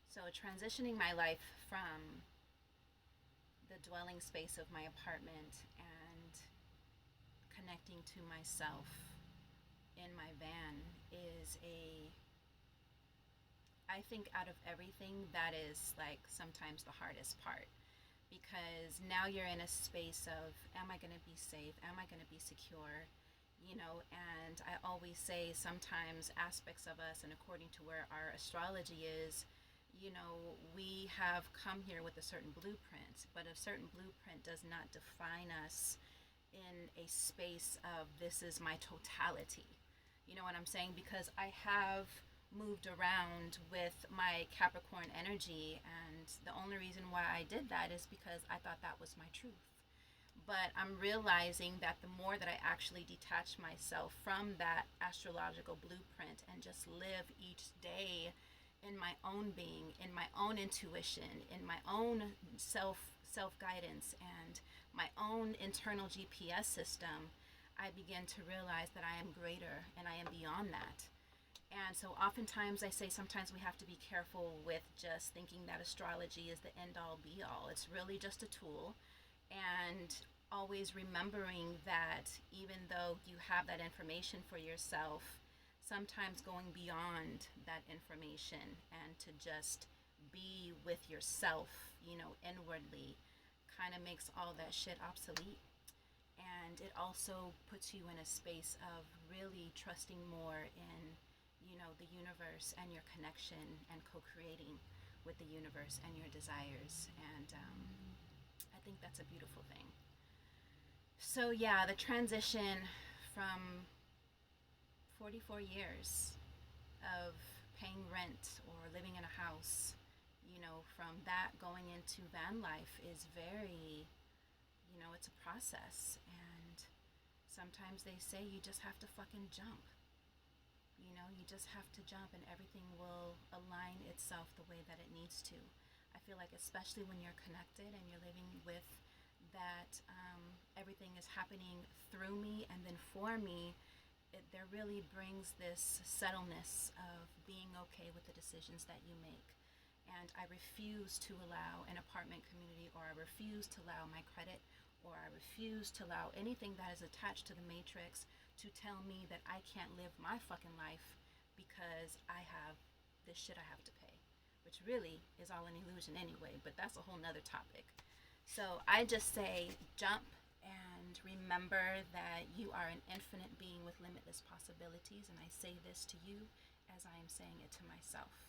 So, transitioning my life from the dwelling space of my apartment and connecting to myself in my van is I think out of everything, that is like sometimes the hardest part, because now you're in a space of, am I going to be safe? Am I going to be secure? And I always say sometimes aspects of us, and according to where our astrology is, we have come here with a certain blueprint, but a certain blueprint does not define us in a space of this is my totality. You know what I'm saying? Because I have moved around with my Capricorn energy, and the only reason why I did that is because I thought that was my truth. But I'm realizing that the more that I actually detach myself from that astrological blueprint and just live each day in my own being, in my own intuition, in my own self guidance, and my own internal GPS system, I begin to realize that I am greater and I am beyond that. And so oftentimes I say sometimes we have to be careful with just thinking that astrology is the end all be all. It's really just a tool, and always remembering that even though you have that information for yourself, sometimes going beyond that information and to just be with yourself, inwardly, kind of makes all that shit obsolete. And it also puts you in a space of really trusting more in, the universe and your connection and co-creating with the universe and your desires. And I think that's a beautiful thing. So yeah, the transition from 44 years of paying rent or living in a house, from that going into van life is very, it's a process. And sometimes they say you just have to fucking jump. You just have to jump and everything will align itself the way that it needs to. I feel like, especially when you're connected and you're living with that, everything is happening through me and then for me, there really brings this settledness of being okay with the decisions that you make. And I refuse to allow an apartment community, or I refuse to allow my credit, or I refuse to allow anything that is attached to the matrix to tell me that I can't live my fucking life because I have this shit I have to pay, which really is all an illusion anyway, but that's a whole nother topic. So I just say jump and remember that you are an infinite being with limitless possibilities, and I say this to you as I am saying it to myself.